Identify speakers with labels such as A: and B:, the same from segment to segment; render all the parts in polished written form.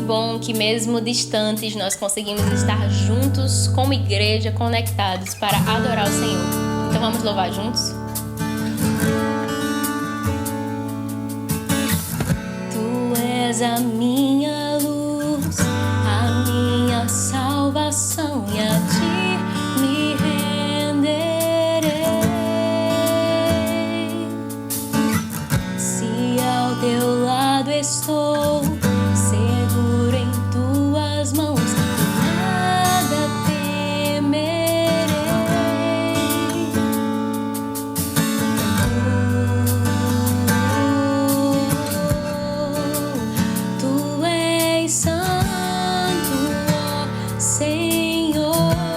A: bom que mesmo distantes nós conseguimos estar juntos como igreja, conectados para adorar o Senhor. Então vamos louvar juntos? Tu és a minha luz, a minha salvação, e a ti me renderei. Se ao teu lado estou, seguro em tuas mãos, nada temerei. Tu és santo, ó Senhor.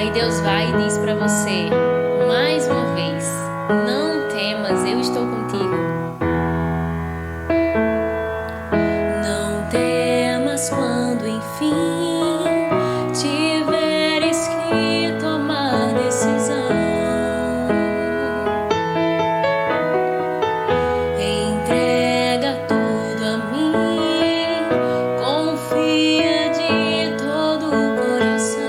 A: E Deus vai e diz para você, mais uma vez, não temas, eu estou contigo. Não temas quando enfim tiveres que tomar decisão. Entrega tudo a mim, confia de todo o coração.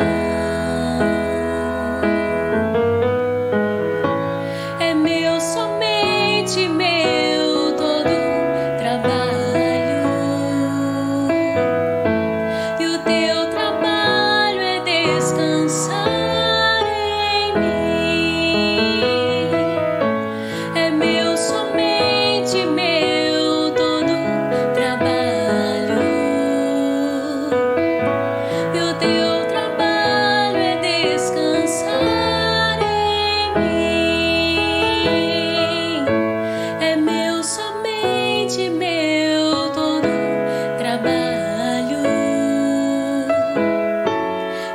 A: É meu, somente meu, todo trabalho. E o teu trabalho é descansar em mim. É meu, somente meu, todo trabalho. E o teu trabalho é descansar em mim. É meu, somente meu, todo trabalho.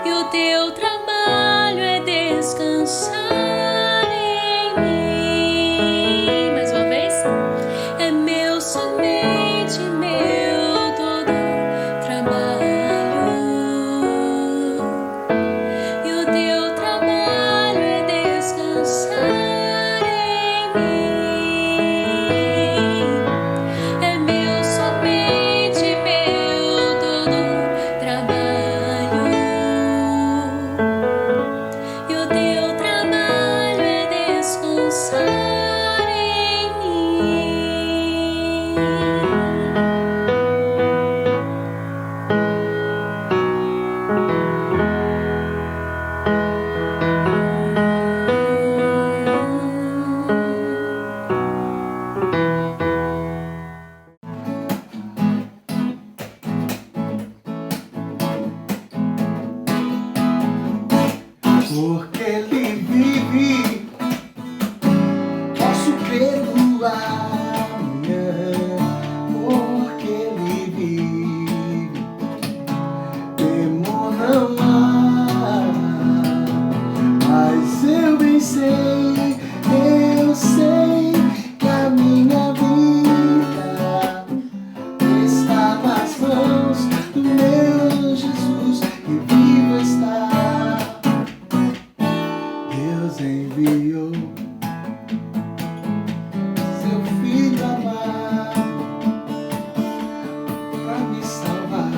A: E o teu trabalho é descansar em mim. Mais uma vez. É meu, somente meu, todo trabalho. E o teu trabalho é descansar em mim. É meu, somente meu, todo trabalho. E o teu trabalho é descansar em mim.
B: Porque Ele vive, posso crer no amanhã. Porque Ele vive, temor não há. Mas eu bem sei, eu sei que a minha vida está nas mãos do meu Jesus, que vivo está. Deus enviou seu Filho amado para me salvar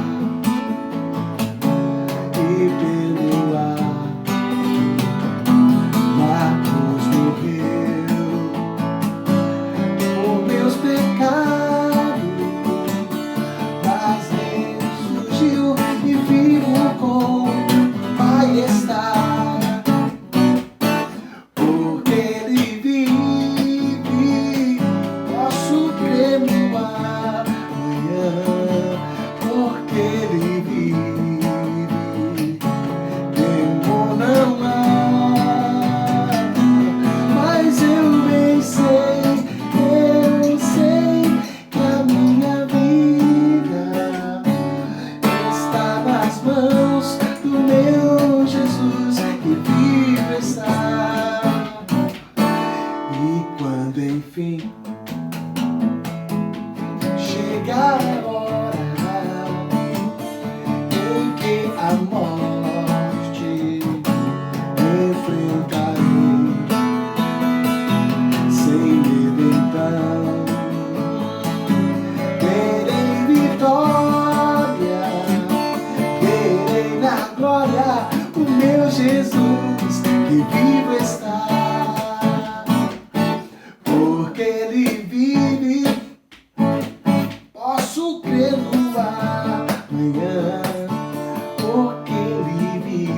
B: e perdoar. Na cruz morreu por meus pecados, mas ressurgiu e vivo com Pai está. Porque Ele vive, posso crer no amanhã. Porque Ele vive, temor não há. Mas eu bem sei que a minha vida está nas mãos do meu Jesus, que vivo está. E quando enfim chegar a hora em que a morte enfrentarei, sem medo então terei vitória, verei na glória o meu Jesus, que vivo está. Porque Ele vive, posso crer no amanhã. Porque Ele vive,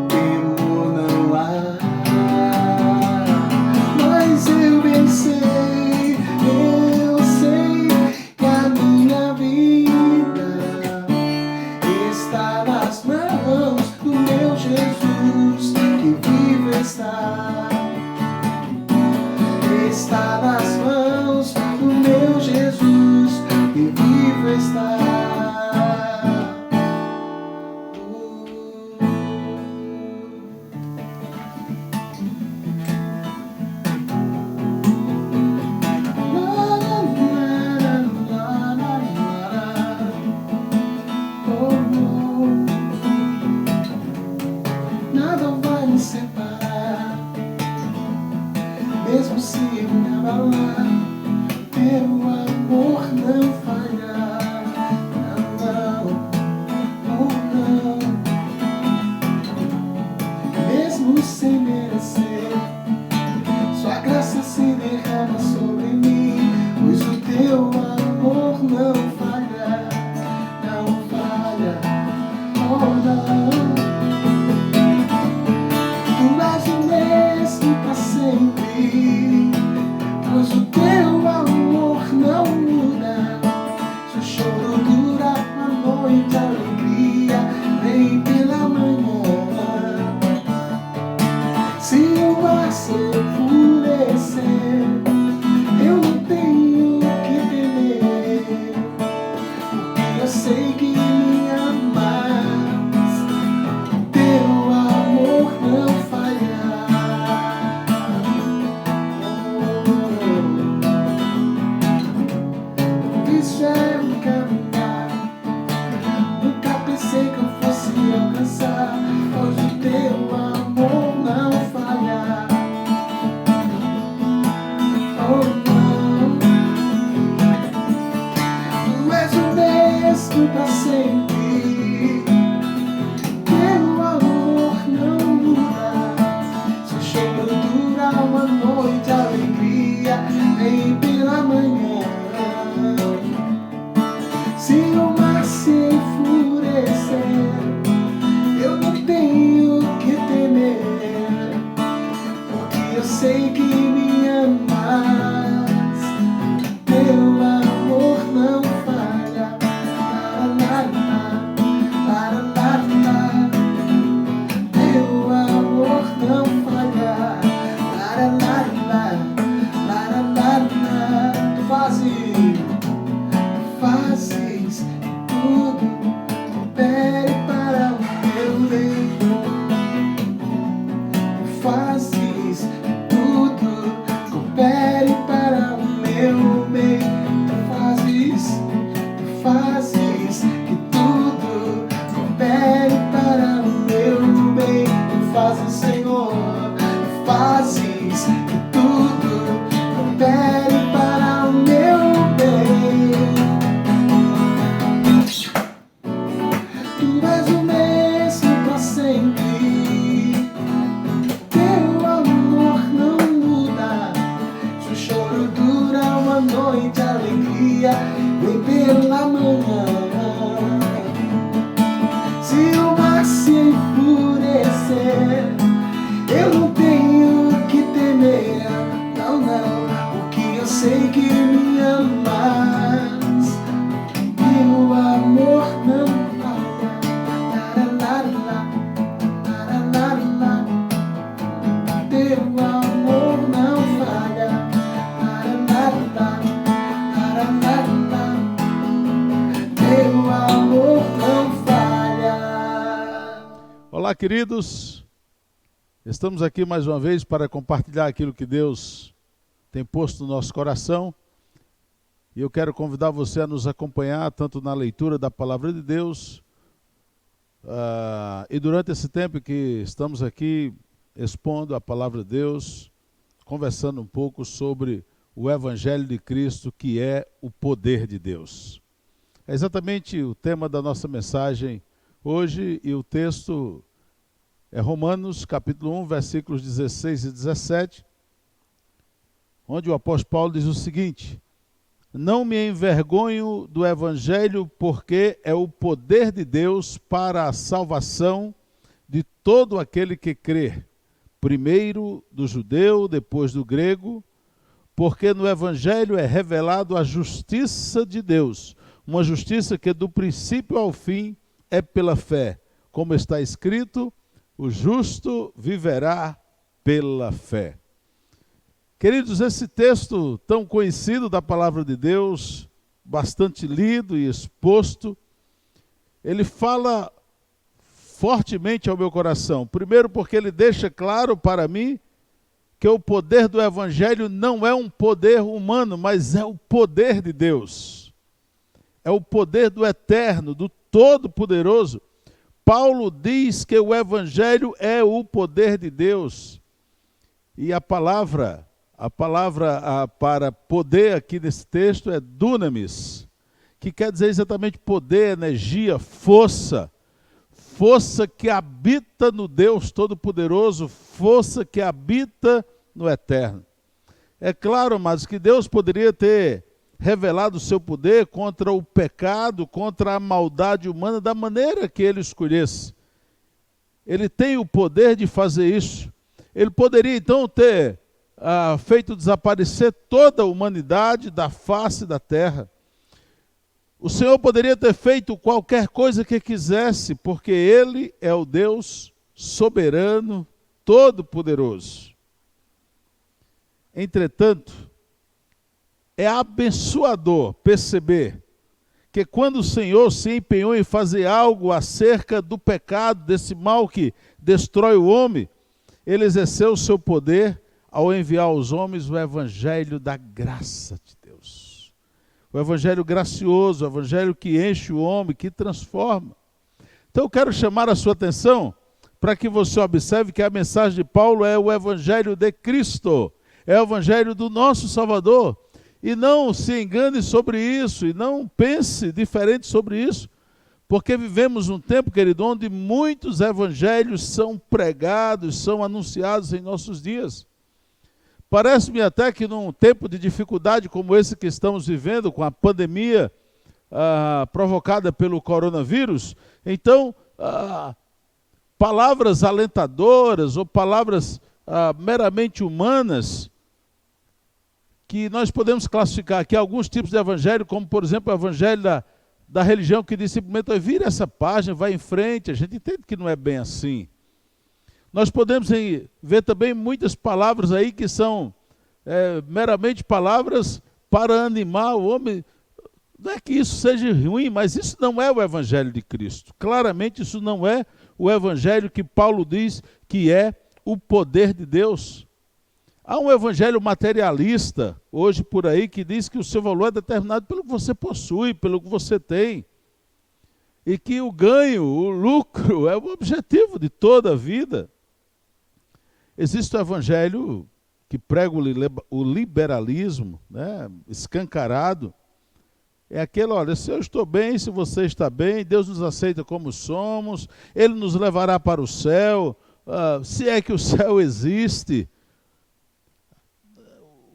B: temor não há. Mas eu bem sei que a minha vida está nas mãos do meu Jesus, que vivo está. Está nas mãos do meu Jesus, que vivo está. tudo coopere para o meu bem. Tu fazes que tudo coopere para o meu bem. Tu fazes que tudo coopere para o meu bem. Tu fazes, Senhor, tu fazes que tudo coopere para o meu bem. Tu és o mesmo para sempre. Teu amor não muda. Se o choro dura uma noite, a alegria vem pela manhã. Se o mar se enfurecer, eu não tenho que temer. Não, não, porque eu sei que me amas. Teu amor não falha. Teu amor não falha. Teu amor não falha.
C: Olá, queridos. Estamos aqui mais uma vez para compartilhar aquilo que Deus tem posto no nosso coração. E eu quero convidar você a nos acompanhar tanto na leitura da Palavra de Deus e durante esse tempo que estamos aqui expondo a Palavra de Deus, conversando um pouco sobre o Evangelho de Cristo, que é o poder de Deus. É exatamente o tema da nossa mensagem hoje, e o texto é Romanos, capítulo 1, versículos 16 e 17, onde o apóstolo Paulo diz o seguinte: não me envergonho do Evangelho, porque é o poder de Deus para a salvação de todo aquele que crê, primeiro do judeu, depois do grego, porque no Evangelho é revelado a justiça de Deus, uma justiça que do princípio ao fim é pela fé, como está escrito: o justo viverá pela fé. Queridos, esse texto tão conhecido da Palavra de Deus, bastante lido e exposto, ele fala fortemente ao meu coração. Primeiro porque ele deixa claro para mim que o poder do Evangelho não é um poder humano, mas é o poder de Deus. É o poder do Eterno, do Todo-Poderoso. Paulo diz que o Evangelho é o poder de Deus. E a palavra para poder aqui nesse texto é dunamis, que quer dizer exatamente poder, energia, força. Força que habita no Deus Todo-Poderoso, força que habita no Eterno. É claro, amados, que Deus poderia ter revelado o seu poder contra o pecado, contra a maldade humana, da maneira que ele escolhesse. Ele tem o poder de fazer isso. Ele poderia então ter feito desaparecer toda a humanidade da face da terra. O Senhor poderia ter feito qualquer coisa que quisesse, porque Ele é o Deus soberano, todo-poderoso. Entretanto, é abençoador perceber que quando o Senhor se empenhou em fazer algo acerca do pecado, desse mal que destrói o homem, Ele exerceu o seu poder ao enviar aos homens o Evangelho da graça de Deus. O Evangelho gracioso, o Evangelho que enche o homem, que transforma. Então eu quero chamar a sua atenção para que você observe que a mensagem de Paulo é o Evangelho de Cristo, é o Evangelho do nosso Salvador. E não se engane sobre isso, e não pense diferente sobre isso, porque vivemos um tempo, querido, onde muitos evangelhos são pregados, são anunciados em nossos dias. Parece-me até que num tempo de dificuldade como esse que estamos vivendo, com a pandemia provocada pelo coronavírus, então palavras alentadoras ou palavras meramente humanas, que nós podemos classificar aqui alguns tipos de evangelho, como por exemplo o evangelho da religião, que diz simplesmente: vira essa página, vai em frente. A gente entende que não é bem assim. Nós podemos ver também muitas palavras aí que são meramente palavras para animar o homem. Não é que isso seja ruim, mas isso não é o Evangelho de Cristo. Claramente isso não é o Evangelho que Paulo diz que é o poder de Deus. Há um evangelho materialista hoje por aí que diz que o seu valor é determinado pelo que você possui, pelo que você tem. E que o ganho, o lucro, é o objetivo de toda a vida. Existe o evangelho que prega o liberalismo, né, escancarado. É aquele, olha, se eu estou bem, se você está bem, Deus nos aceita como somos, Ele nos levará para o céu, se é que o céu existe.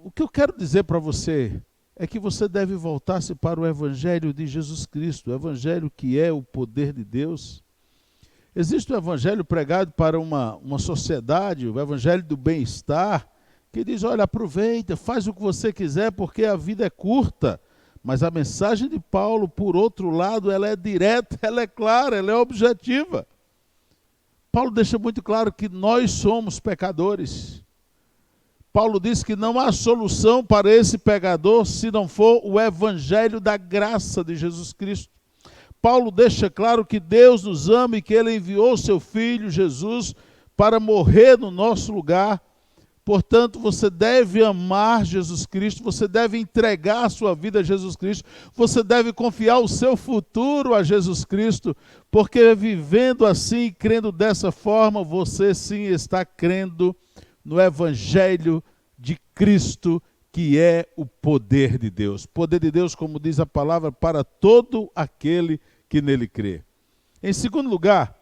C: O que eu quero dizer para você é que você deve voltar-se para o Evangelho de Jesus Cristo, o Evangelho que é o poder de Deus. Existe o Evangelho pregado para uma sociedade, o Evangelho do bem-estar, que diz, olha, aproveita, faz o que você quiser, porque a vida é curta. Mas a mensagem de Paulo, por outro lado, ela é direta, ela é clara, ela é objetiva. Paulo deixa muito claro que nós somos pecadores. Paulo diz que não há solução para esse pecador se não for o evangelho da graça de Jesus Cristo. Paulo deixa claro que Deus nos ama e que Ele enviou seu Filho Jesus para morrer no nosso lugar. Portanto, você deve amar Jesus Cristo, você deve entregar a sua vida a Jesus Cristo, você deve confiar o seu futuro a Jesus Cristo, porque vivendo assim, crendo dessa forma, você sim está crendo no Evangelho de Cristo, que é o poder de Deus. Poder de Deus, como diz a palavra, para todo aquele que nele crê. Em segundo lugar,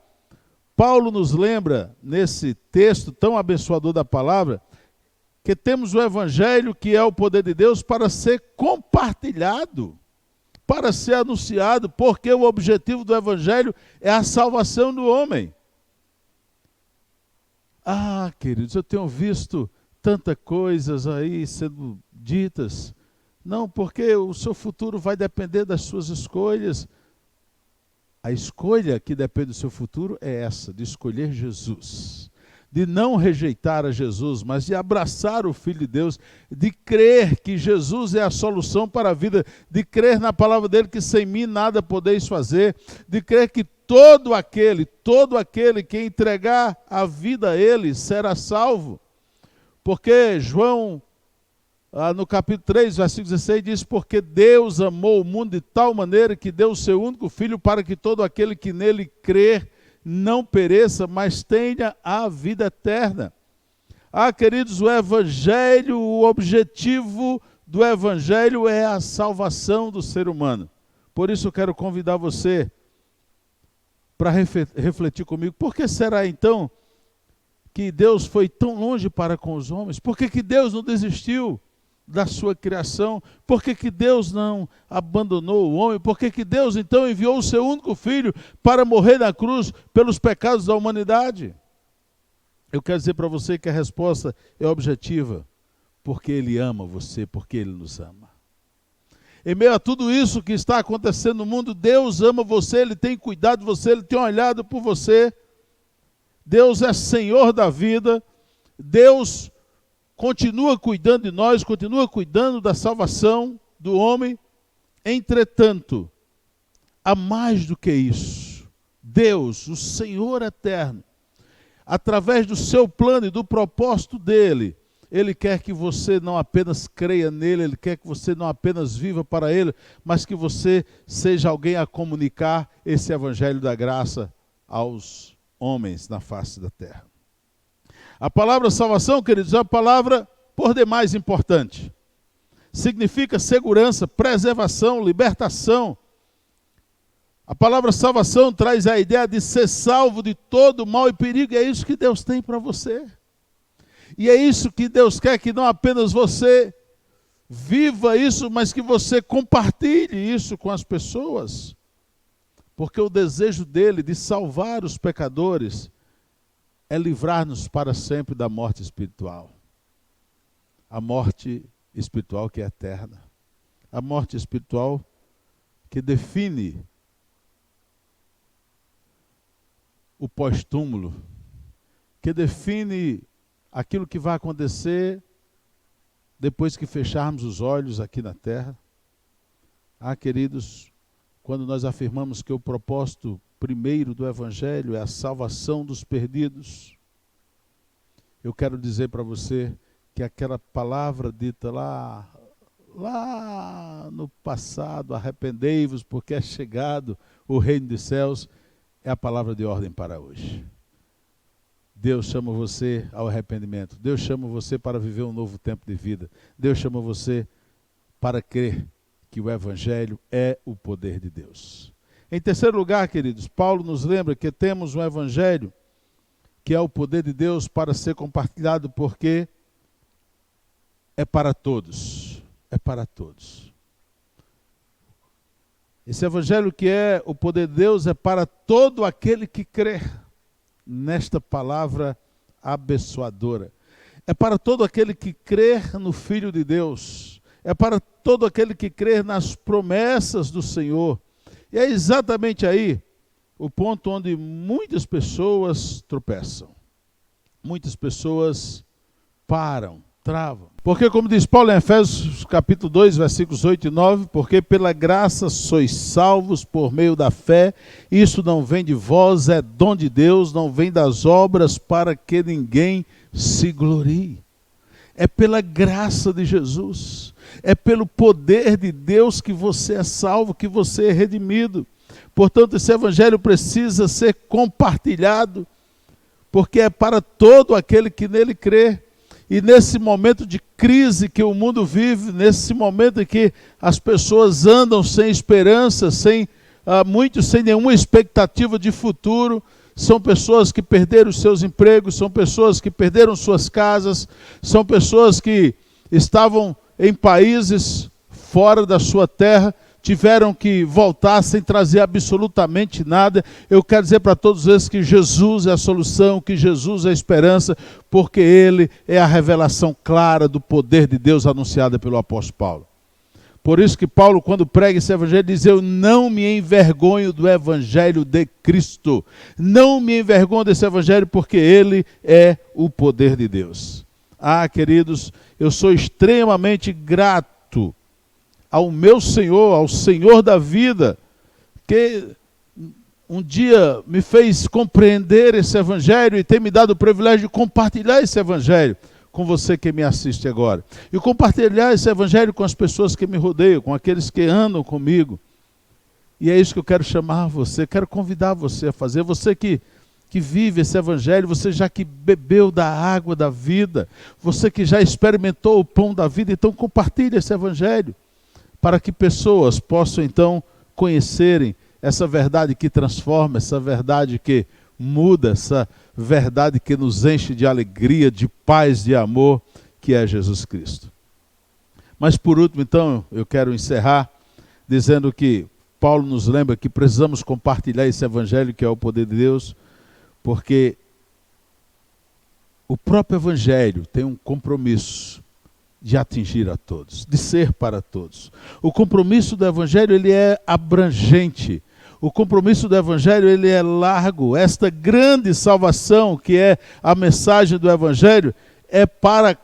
C: Paulo nos lembra, nesse texto tão abençoador da palavra, que temos o Evangelho, que é o poder de Deus, para ser compartilhado, para ser anunciado, porque o objetivo do Evangelho é a salvação do homem. Ah, queridos, eu tenho visto tantas coisas aí sendo ditas. Não, porque o seu futuro vai depender das suas escolhas. A escolha que depende do seu futuro é essa, de escolher Jesus. De não rejeitar a Jesus, mas de abraçar o Filho de Deus, de crer que Jesus é a solução para a vida, de crer na palavra dele que sem mim nada podeis fazer, de crer que todo aquele que entregar a vida a ele será salvo. Porque João, no capítulo 3, versículo 16, diz, porque Deus amou o mundo de tal maneira que deu o seu único Filho para que todo aquele que nele crer não pereça, mas tenha a vida eterna. Ah, queridos, o Evangelho, o objetivo do Evangelho é a salvação do ser humano. Por isso eu quero convidar você para refletir comigo. Por que será então que Deus foi tão longe para com os homens? Por que Deus não desistiu da sua criação? Por que Deus não abandonou o homem? Por que Deus então enviou o seu único filho para morrer na cruz pelos pecados da humanidade? Eu quero dizer para você que a resposta é objetiva. Porque Ele ama você, porque Ele nos ama. Em meio a tudo isso que está acontecendo no mundo, Deus ama você, Ele tem cuidado de você, Ele tem olhado por você. Deus é Senhor da vida. Deus continua cuidando de nós, continua cuidando da salvação do homem. Entretanto, há mais do que isso. Deus, o Senhor eterno, através do seu plano e do propósito dele, Ele quer que você não apenas creia nele, Ele quer que você não apenas viva para Ele, mas que você seja alguém a comunicar esse Evangelho da graça aos homens na face da terra. A palavra salvação, queridos, é uma palavra por demais importante. Significa segurança, preservação, libertação. A palavra salvação traz a ideia de ser salvo de todo mal e perigo, e é isso que Deus tem para você. E é isso que Deus quer, que não apenas você viva isso, mas que você compartilhe isso com as pessoas. Porque o desejo dele de salvar os pecadores é livrar-nos para sempre da morte espiritual. A morte espiritual que é eterna. A morte espiritual que define o pós-túmulo, que define aquilo que vai acontecer depois que fecharmos os olhos aqui na terra. Queridos, quando nós afirmamos que o propósito primeiro do Evangelho é a salvação dos perdidos, eu quero dizer para você que aquela palavra dita lá no passado, arrependei-vos porque é chegado o reino dos céus, é a palavra de ordem para hoje. Deus chama você ao arrependimento. Deus chama você para viver um novo tempo de vida. Deus chama você para crer que o Evangelho é o poder de Deus. Em terceiro lugar, queridos, Paulo nos lembra que temos um Evangelho que é o poder de Deus para ser compartilhado, porque é para todos. É para todos. Esse Evangelho que é o poder de Deus é para todo aquele que crê nesta palavra abençoadora. É para todo aquele que crê no Filho de Deus. É para todo aquele que crê nas promessas do Senhor. E é exatamente aí o ponto onde muitas pessoas tropeçam. Muitas pessoas param, travam. Porque, como diz Paulo em Efésios capítulo 2, versículos 8 e 9, porque pela graça sois salvos por meio da fé, isso não vem de vós, é dom de Deus, não vem das obras para que ninguém se glorie. É pela graça de Jesus, é pelo poder de Deus que você é salvo, que você é redimido. Portanto, esse Evangelho precisa ser compartilhado, porque é para todo aquele que nele crê. E nesse momento de crise que o mundo vive, nesse momento em que as pessoas andam sem esperança, muitos sem nenhuma expectativa de futuro, são pessoas que perderam os seus empregos, são pessoas que perderam suas casas, são pessoas que estavam em países fora da sua terra, tiveram que voltar sem trazer absolutamente nada. Eu quero dizer para todos eles que Jesus é a solução, que Jesus é a esperança, porque Ele é a revelação clara do poder de Deus anunciada pelo apóstolo Paulo. Por isso que Paulo, quando prega esse Evangelho, diz: eu não me envergonho do Evangelho de Cristo. Não me envergonho desse Evangelho, porque ele é o poder de Deus. Queridos, eu sou extremamente grato ao meu Senhor, ao Senhor da vida, que um dia me fez compreender esse Evangelho e tem me dado o privilégio de compartilhar esse Evangelho com você que me assiste agora. E compartilhar esse Evangelho com as pessoas que me rodeiam, com aqueles que andam comigo. E é isso que eu quero chamar você, quero convidar você a fazer. Você que vive esse Evangelho, você já que bebeu da água da vida, você que já experimentou o pão da vida, então compartilhe esse Evangelho, para que pessoas possam então conhecerem essa verdade que transforma, essa verdade que muda, essa verdade que nos enche de alegria, de paz, de amor, que é Jesus Cristo. Mas por último, então, eu quero encerrar dizendo que Paulo nos lembra que precisamos compartilhar esse Evangelho que é o poder de Deus, porque o próprio Evangelho tem um compromisso de atingir a todos, de ser para todos. O compromisso do Evangelho, ele é abrangente. O compromisso do Evangelho, ele é largo. Esta grande salvação, que é a mensagem do Evangelho, é para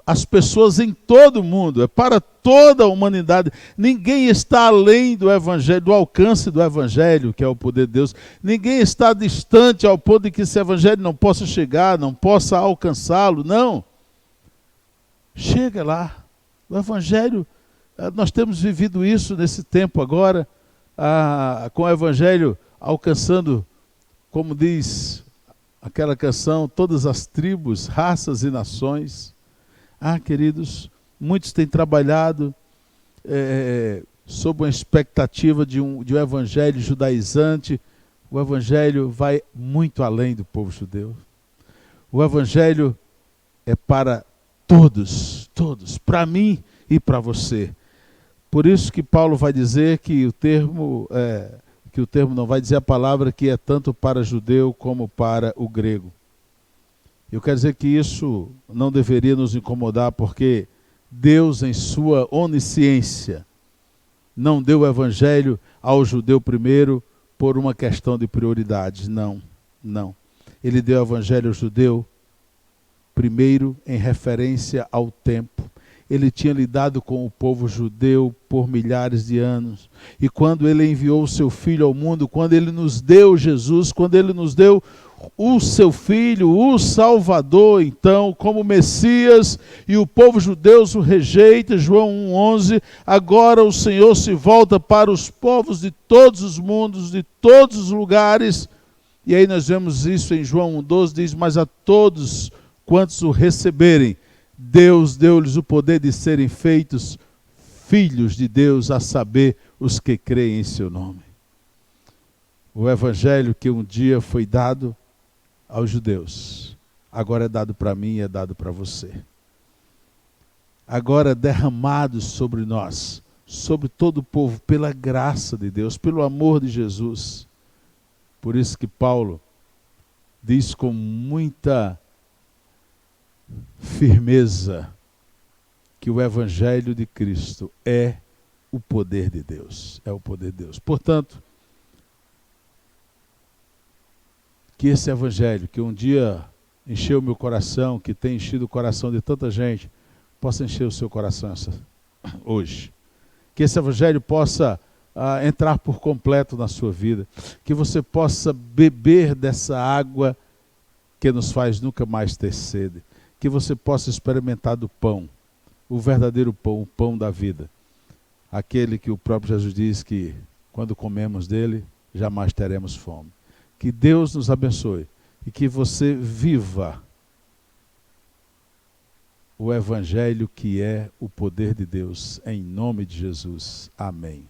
C: as pessoas em todo o mundo, é para toda a humanidade. Ninguém está além do Evangelho, do alcance do Evangelho, que é o poder de Deus. Ninguém está distante ao ponto de que esse Evangelho não possa chegar, não possa alcançá-lo, não. Chega lá. O Evangelho, nós temos vivido isso nesse tempo agora, com o Evangelho alcançando, como diz aquela canção, todas as tribos, raças e nações. Queridos, muitos têm trabalhado sob uma expectativa de um Evangelho judaizante. O Evangelho vai muito além do povo judeu. O Evangelho é para todos, para mim e para você. Por isso que Paulo vai dizer que o termo não vai dizer a palavra que é tanto para judeu como para o grego. Eu quero dizer que isso não deveria nos incomodar, porque Deus, em sua onisciência, não deu o Evangelho ao judeu primeiro por uma questão de prioridades. Não. Ele deu o Evangelho ao judeu primeiro em referência ao tempo. ele tinha lidado com o povo judeu por milhares de anos. E quando ele enviou o seu Filho ao mundo, quando ele nos deu Jesus, quando ele nos deu o seu Filho, o Salvador, então, como Messias, e o povo judeu o rejeita, João 1,11, agora o Senhor se volta para os povos de todos os mundos, de todos os lugares. E aí nós vemos isso em João 1,12, diz, mas a todos quantos o receberem, Deus deu-lhes o poder de serem feitos filhos de Deus, a saber, os que creem em seu nome. O evangelho que um dia foi dado aos judeus, agora é dado para mim e é dado para você. Agora é derramado sobre nós, sobre todo o povo, pela graça de Deus, pelo amor de Jesus. Por isso que Paulo diz com muita firmeza que o evangelho de Cristo é o poder de Deus, é o poder de Deus. Portanto, que esse evangelho que um dia encheu meu coração, que tem enchido o coração de tanta gente, possa encher o seu coração hoje. Que esse evangelho possa entrar por completo na sua vida, que você possa beber dessa água que nos faz nunca mais ter sede, que você possa experimentar do pão, o verdadeiro pão, o pão da vida, aquele que o próprio Jesus diz que quando comemos dele, jamais teremos fome. Que Deus nos abençoe e que você viva o evangelho que é o poder de Deus, em nome de Jesus. Amém.